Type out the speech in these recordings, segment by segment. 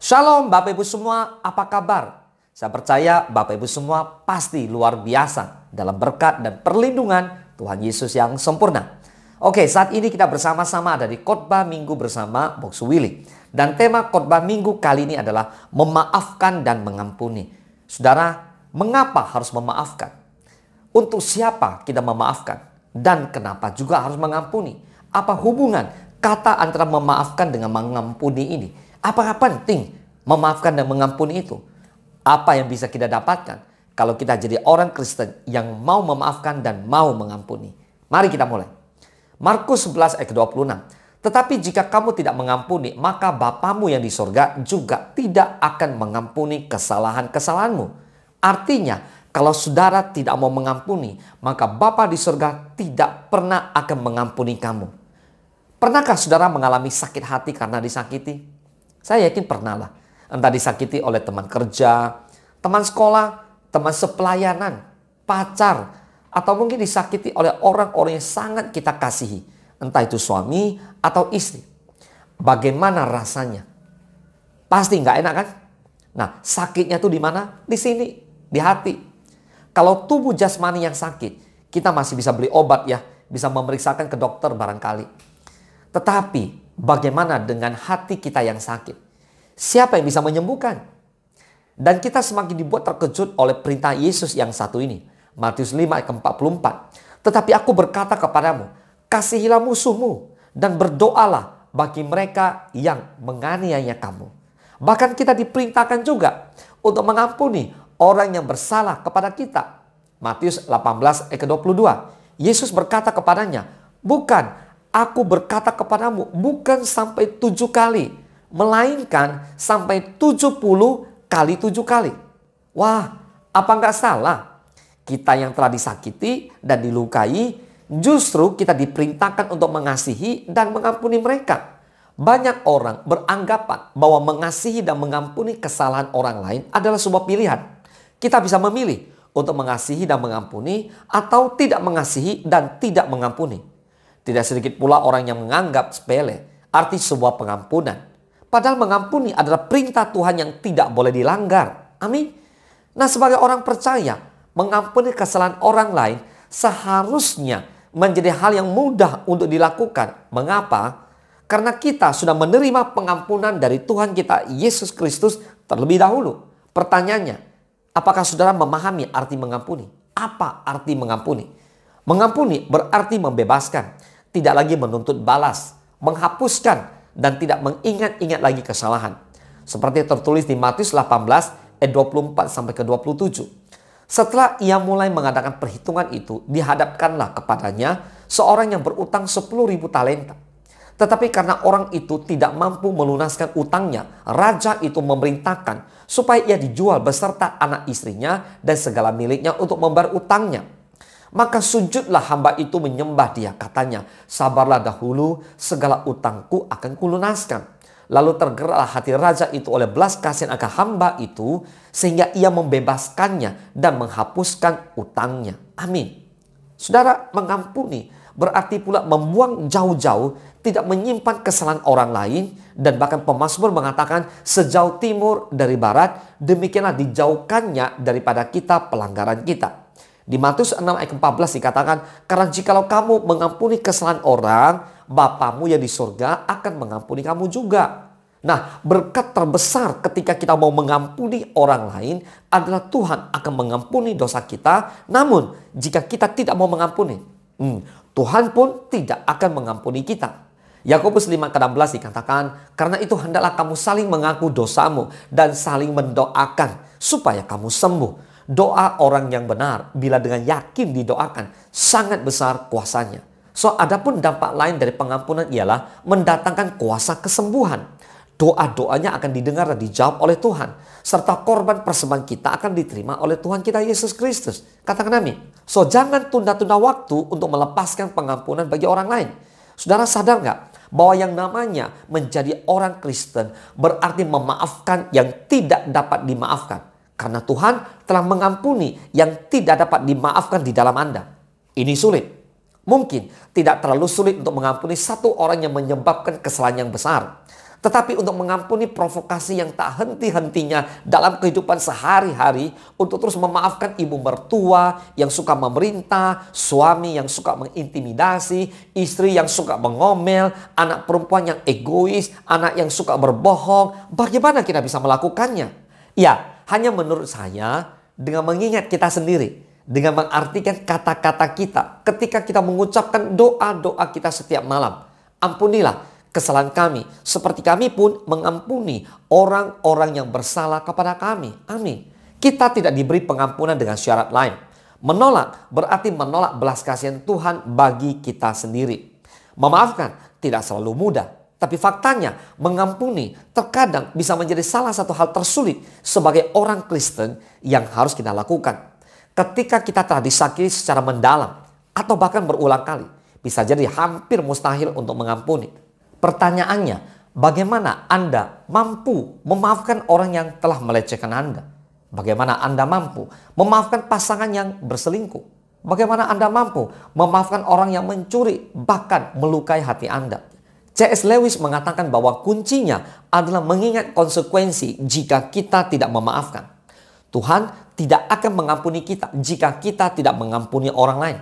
Shalom Bapak Ibu semua, apa kabar? Saya percaya Bapak Ibu semua pasti luar biasa dalam berkat dan perlindungan Tuhan Yesus yang sempurna. Oke, saat ini kita bersama-sama ada di Khotbah Minggu bersama Boksu Willy. Dan tema Khotbah Minggu kali ini adalah memaafkan dan mengampuni. Saudara, mengapa harus memaafkan? Untuk siapa kita memaafkan? Dan kenapa juga harus mengampuni? Apa hubungan kata antara memaafkan dengan mengampuni ini? Apakah penting memaafkan dan mengampuni itu? Apa yang bisa kita dapatkan kalau kita jadi orang Kristen yang mau memaafkan dan mau mengampuni? Mari kita mulai. Markus 11 ayat 26. Tetapi jika kamu tidak mengampuni, maka Bapamu yang di sorga juga tidak akan mengampuni kesalahan-kesalahanmu. Artinya, kalau saudara tidak mau mengampuni, maka Bapa di sorga tidak pernah akan mengampuni kamu. Pernahkah saudara mengalami sakit hati karena disakiti? Saya yakin pernah lah. Entah disakiti oleh teman kerja, teman sekolah, teman sepelayanan, pacar, atau mungkin disakiti oleh orang-orang yang sangat kita kasihi. Entah itu suami atau istri. Bagaimana rasanya? Pasti nggak enak kan? Nah, sakitnya tuh di mana? Di sini, di hati. Kalau tubuh jasmani yang sakit, kita masih bisa beli obat ya, bisa memeriksakan ke dokter barangkali. Tetapi bagaimana dengan hati kita yang sakit? Siapa yang bisa menyembuhkan? Dan kita semakin dibuat terkejut oleh perintah Yesus yang satu ini. Matius 5 ayat 44. Tetapi aku berkata kepadamu, kasihilah musuhmu dan berdoalah bagi mereka yang menganiaya kamu. Bahkan kita diperintahkan juga untuk mengampuni orang yang bersalah kepada kita. Matius 18 ayat 22. Yesus berkata kepadanya, bukan, aku berkata kepadamu, bukan sampai 7 kali, melainkan sampai 70 kali 7 kali. Wah, apa nggak salah? Kita yang telah disakiti dan dilukai, justru kita diperintahkan untuk mengasihi dan mengampuni mereka. Banyak orang beranggapan bahwa mengasihi dan mengampuni kesalahan orang lain adalah sebuah pilihan. Kita bisa memilih untuk mengasihi dan mengampuni atau tidak mengasihi dan tidak mengampuni. Tidak sedikit pula orang yang menganggap sepele arti sebuah pengampunan. Padahal mengampuni adalah perintah Tuhan yang tidak boleh dilanggar. Amin. Nah, sebagai orang percaya, mengampuni kesalahan orang lain seharusnya menjadi hal yang mudah untuk dilakukan. Mengapa? Karena kita sudah menerima pengampunan dari Tuhan kita Yesus Kristus terlebih dahulu. Pertanyaannya, apakah saudara memahami arti mengampuni? Apa arti mengampuni? Mengampuni berarti membebaskan, tidak lagi menuntut balas, menghapuskan, dan tidak mengingat-ingat lagi kesalahan. Seperti tertulis di Matius 18 ayat 24 sampai ke 27. Setelah ia mulai mengadakan perhitungan itu, dihadapkanlah kepadanya seorang yang berutang 10.000 talenta. Tetapi karena orang itu tidak mampu melunaskan utangnya, raja itu memerintahkan supaya ia dijual beserta anak istrinya dan segala miliknya untuk membayar utangnya. Maka sujudlah hamba itu menyembah dia, katanya, sabarlah dahulu, segala utangku akan kulunaskan. Lalu tergeraklah hati raja itu oleh belas kasihan akan hamba itu, sehingga ia membebaskannya dan menghapuskan utangnya. Amin. Saudara, mengampuni berarti pula membuang jauh-jauh, tidak menyimpan kesalahan orang lain, dan bahkan pemazmur mengatakan sejauh timur dari barat, demikianlah dijauhkannya daripada kita pelanggaran kita. Di Matius 6 ayat 14 dikatakan, karena jikalau kamu mengampuni kesalahan orang, Bapamu yang di surga akan mengampuni kamu juga. Nah, berkat terbesar ketika kita mau mengampuni orang lain adalah Tuhan akan mengampuni dosa kita. Namun, jika kita tidak mau mengampuni, Tuhan pun tidak akan mengampuni kita. Yakobus 5:16 dikatakan, karena itu hendaklah kamu saling mengaku dosamu dan saling mendoakan supaya kamu sembuh. Doa orang yang benar bila dengan yakin didoakan sangat besar kuasanya. So, adapun dampak lain dari pengampunan ialah mendatangkan kuasa kesembuhan. Doa-doanya akan didengar dan dijawab oleh Tuhan. Serta korban persembahan kita akan diterima oleh Tuhan kita Yesus Kristus. Katakan amin. So, jangan tunda-tunda waktu untuk melepaskan pengampunan bagi orang lain. Saudara sadar nggak bahwa yang namanya menjadi orang Kristen berarti memaafkan yang tidak dapat dimaafkan. Karena Tuhan telah mengampuni yang tidak dapat dimaafkan di dalam Anda. Ini sulit. Mungkin tidak terlalu sulit untuk mengampuni satu orang yang menyebabkan kesalahan yang besar. Tetapi untuk mengampuni provokasi yang tak henti-hentinya dalam kehidupan sehari-hari, untuk terus memaafkan ibu mertua yang suka memerintah, suami yang suka mengintimidasi, istri yang suka mengomel, anak perempuan yang egois, anak yang suka berbohong, bagaimana kita bisa melakukannya? Ya, hanya menurut saya dengan mengingat kita sendiri, dengan mengartikan kata-kata kita ketika kita mengucapkan doa-doa kita setiap malam. Ampunilah kesalahan kami, seperti kami pun mengampuni orang-orang yang bersalah kepada kami. Amin. Kita tidak diberi pengampunan dengan syarat lain. Menolak berarti menolak belas kasihan Tuhan bagi kita sendiri. Memaafkan tidak selalu mudah, tapi faktanya mengampuni terkadang bisa menjadi salah satu hal tersulit sebagai orang Kristen yang harus kita lakukan. Ketika kita telah disakiti secara mendalam atau bahkan berulang kali, bisa jadi hampir mustahil untuk mengampuni. Pertanyaannya, bagaimana Anda mampu memaafkan orang yang telah melecehkan Anda? Bagaimana Anda mampu memaafkan pasangan yang berselingkuh? Bagaimana Anda mampu memaafkan orang yang mencuri, bahkan melukai hati Anda? C.S. Lewis mengatakan bahwa kuncinya adalah mengingat konsekuensi jika kita tidak memaafkan. Tuhan tidak akan mengampuni kita jika kita tidak mengampuni orang lain.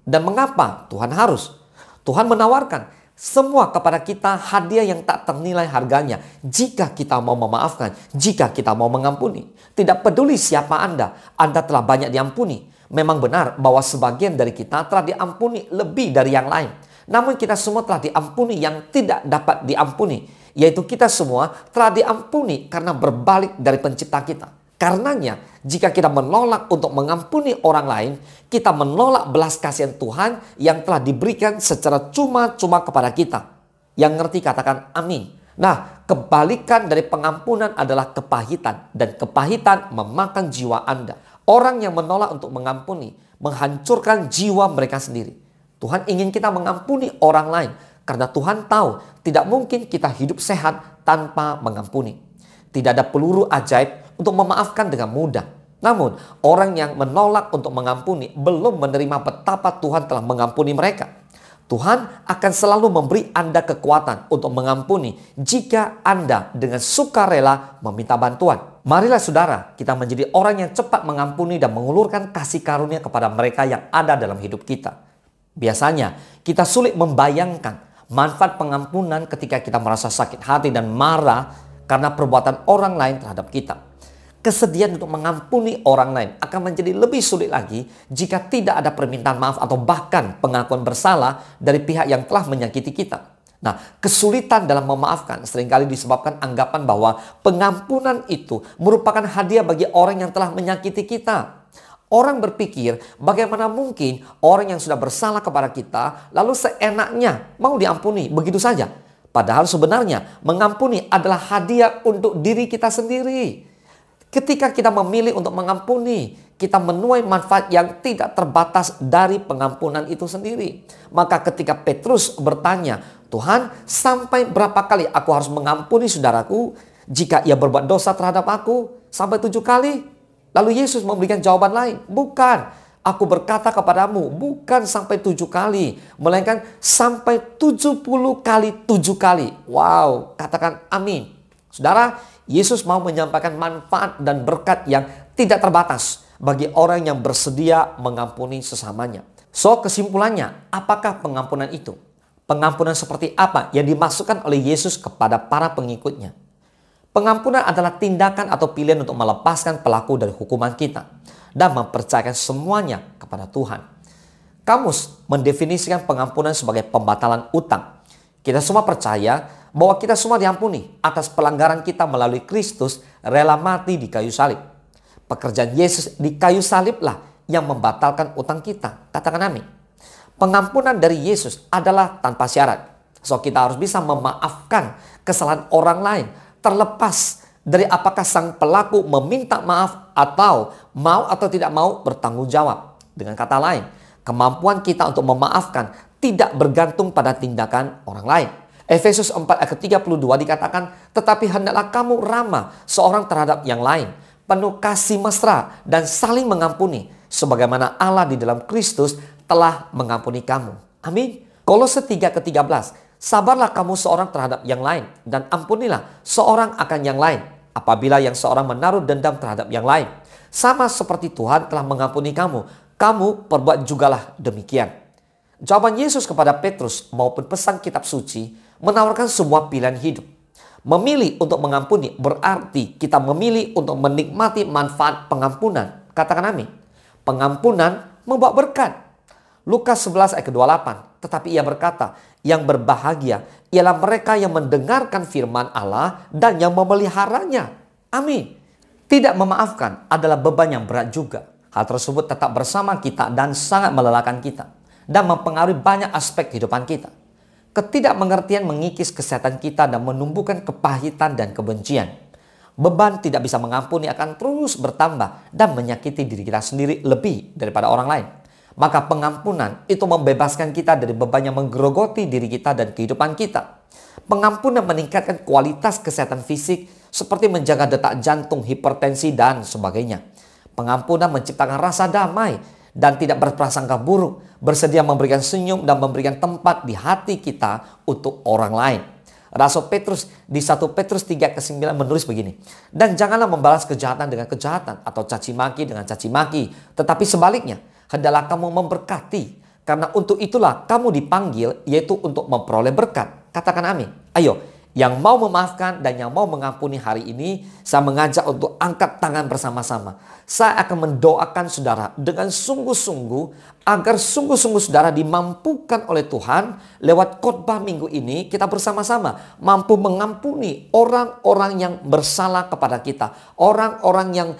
Dan mengapa Tuhan harus? Tuhan menawarkan semua kepada kita hadiah yang tak ternilai harganya jika kita mau memaafkan, jika kita mau mengampuni. Tidak peduli siapa Anda telah banyak diampuni. Memang benar bahwa sebagian dari kita telah diampuni lebih dari yang lain. Namun kita semua telah diampuni yang tidak dapat diampuni, yaitu kita semua telah diampuni karena berbalik dari pencipta kita. Karenanya, jika kita menolak untuk mengampuni orang lain, kita menolak belas kasihan Tuhan yang telah diberikan secara cuma-cuma kepada kita. Yang ngerti katakan amin. Nah, kebalikan dari pengampunan adalah kepahitan. Dan kepahitan memakan jiwa Anda. Orang yang menolak untuk mengampuni menghancurkan jiwa mereka sendiri. Tuhan ingin kita mengampuni orang lain karena Tuhan tahu tidak mungkin kita hidup sehat tanpa mengampuni. Tidak ada peluru ajaib untuk memaafkan dengan mudah. Namun, orang yang menolak untuk mengampuni belum menerima betapa Tuhan telah mengampuni mereka. Tuhan akan selalu memberi Anda kekuatan untuk mengampuni jika Anda dengan sukarela meminta bantuan. Marilah saudara, kita menjadi orang yang cepat mengampuni dan mengulurkan kasih karunia kepada mereka yang ada dalam hidup kita. Biasanya, kita sulit membayangkan manfaat pengampunan ketika kita merasa sakit hati dan marah karena perbuatan orang lain terhadap kita. Kesedihan untuk mengampuni orang lain akan menjadi lebih sulit lagi jika tidak ada permintaan maaf atau bahkan pengakuan bersalah dari pihak yang telah menyakiti kita. Nah, kesulitan dalam memaafkan seringkali disebabkan anggapan bahwa pengampunan itu merupakan hadiah bagi orang yang telah menyakiti kita. Orang berpikir bagaimana mungkin orang yang sudah bersalah kepada kita lalu seenaknya mau diampuni begitu saja. Padahal sebenarnya mengampuni adalah hadiah untuk diri kita sendiri. Ketika kita memilih untuk mengampuni, kita menuai manfaat yang tidak terbatas dari pengampunan itu sendiri. Maka ketika Petrus bertanya, Tuhan, sampai berapa kali aku harus mengampuni saudaraku jika ia berbuat dosa terhadap aku? Sampai 7 kali? Lalu Yesus memberikan jawaban lain, bukan. Aku berkata kepadamu, bukan sampai 7 kali, melainkan sampai 70 kali 7 kali. Wow, katakan amin. Saudara, Yesus mau menyampaikan manfaat dan berkat yang tidak terbatas bagi orang yang bersedia mengampuni sesamanya. So, kesimpulannya, apakah pengampunan itu? Pengampunan seperti apa yang dimaksudkan oleh Yesus kepada para pengikutnya? Pengampunan adalah tindakan atau pilihan untuk melepaskan pelaku dari hukuman kita dan mempercayakan semuanya kepada Tuhan. Kamus mendefinisikan pengampunan sebagai pembatalan utang. Kita semua percaya bahwa kita semua diampuni atas pelanggaran kita melalui Kristus rela mati di kayu salib. Pekerjaan Yesus di kayu saliblah yang membatalkan utang kita. Katakan amin. Pengampunan dari Yesus adalah tanpa syarat. So, kita harus bisa memaafkan kesalahan orang lain terlepas dari apakah sang pelaku meminta maaf atau mau atau tidak mau bertanggung jawab. Dengan kata lain, kemampuan kita untuk memaafkan tidak bergantung pada tindakan orang lain. Efesus 4 ayat 32 dikatakan, tetapi hendaklah kamu ramah seorang terhadap yang lain, penuh kasih mesra dan saling mengampuni, sebagaimana Allah di dalam Kristus telah mengampuni kamu. Amin. Kolose 3:13, Sabarlah kamu seorang terhadap yang lain, dan ampunilah seorang akan yang lain, apabila yang seorang menaruh dendam terhadap yang lain. Sama seperti Tuhan telah mengampuni kamu, kamu perbuat jugalah demikian. Jawaban Yesus kepada Petrus maupun pesan kitab suci menawarkan sebuah pilihan hidup. Memilih untuk mengampuni berarti kita memilih untuk menikmati manfaat pengampunan. Katakan amin. Pengampunan membawa berkat. Lukas 11 ayat ke-28. Tetapi ia berkata, yang berbahagia ialah mereka yang mendengarkan firman Allah dan yang memeliharanya. Amin. Tidak memaafkan adalah beban yang berat juga. Hal tersebut tetap bersama kita dan sangat melelahkan kita. Dan mempengaruhi banyak aspek kehidupan kita. Ketidakmengertian mengikis kesehatan kita dan menumbuhkan kepahitan dan kebencian. Beban tidak bisa mengampuni akan terus bertambah dan menyakiti diri kita sendiri lebih daripada orang lain. Maka pengampunan itu membebaskan kita dari beban yang menggerogoti diri kita dan kehidupan kita. Pengampunan meningkatkan kualitas kesehatan fisik seperti menjaga detak jantung, hipertensi, dan sebagainya. Pengampunan menciptakan rasa damai dan tidak berprasangka buruk, bersedia memberikan senyum dan memberikan tempat di hati kita untuk orang lain. Rasul Petrus di 1 Petrus 3 ke 9 menulis begini. Dan janganlah membalas kejahatan dengan kejahatan atau caci maki dengan caci maki. Tetapi sebaliknya, hendaklah kamu memberkati. Karena untuk itulah kamu dipanggil, yaitu untuk memperoleh berkat. Katakan amin. Ayo, yang mau memaafkan dan yang mau mengampuni hari ini, saya mengajak untuk angkat tangan bersama-sama. Saya akan mendoakan saudara dengan sungguh-sungguh agar sungguh-sungguh saudara dimampukan oleh Tuhan lewat khotbah minggu ini. Kita bersama-sama mampu mengampuni orang-orang yang bersalah kepada kita, orang-orang yang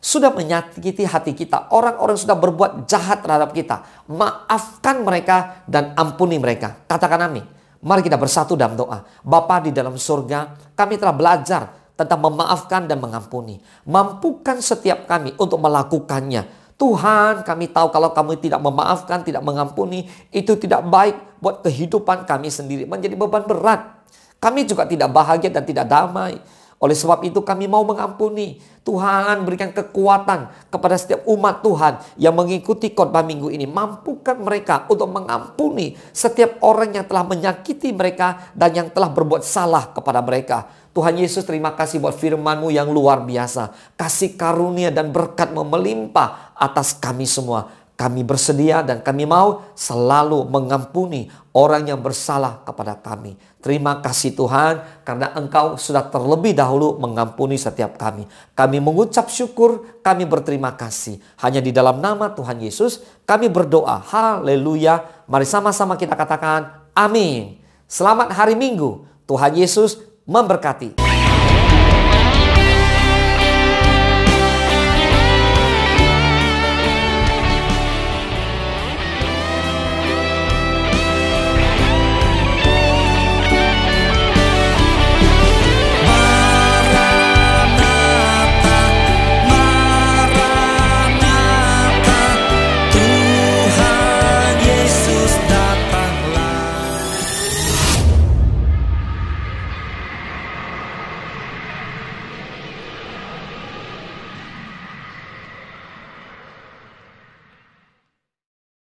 sudah menyakiti hati kita, orang-orang sudah berbuat jahat terhadap kita. Maafkan mereka dan ampuni mereka. Katakan amin. Mari kita bersatu dalam doa. Bapa di dalam surga, kami telah belajar tentang memaafkan dan mengampuni. Mampukan setiap kami untuk melakukannya. Tuhan, kami tahu kalau kami tidak memaafkan, tidak mengampuni, itu tidak baik buat kehidupan kami sendiri. Menjadi beban berat. Kami juga tidak bahagia dan tidak damai. Oleh sebab itu kami mau mengampuni. Tuhan berikan kekuatan kepada setiap umat Tuhan yang mengikuti khotbah minggu ini. Mampukan mereka untuk mengampuni setiap orang yang telah menyakiti mereka dan yang telah berbuat salah kepada mereka. Tuhan Yesus, terima kasih buat firman-Mu yang luar biasa. Kasih karunia dan berkat-Mu melimpah atas kami semua. Kami bersedia dan kami mau selalu mengampuni orang yang bersalah kepada kami. Terima kasih Tuhan karena Engkau sudah terlebih dahulu mengampuni setiap kami. Kami mengucap syukur, kami berterima kasih. Hanya di dalam nama Tuhan Yesus kami berdoa. Haleluya. Mari sama-sama kita katakan amin. Selamat hari Minggu. Tuhan Yesus memberkati.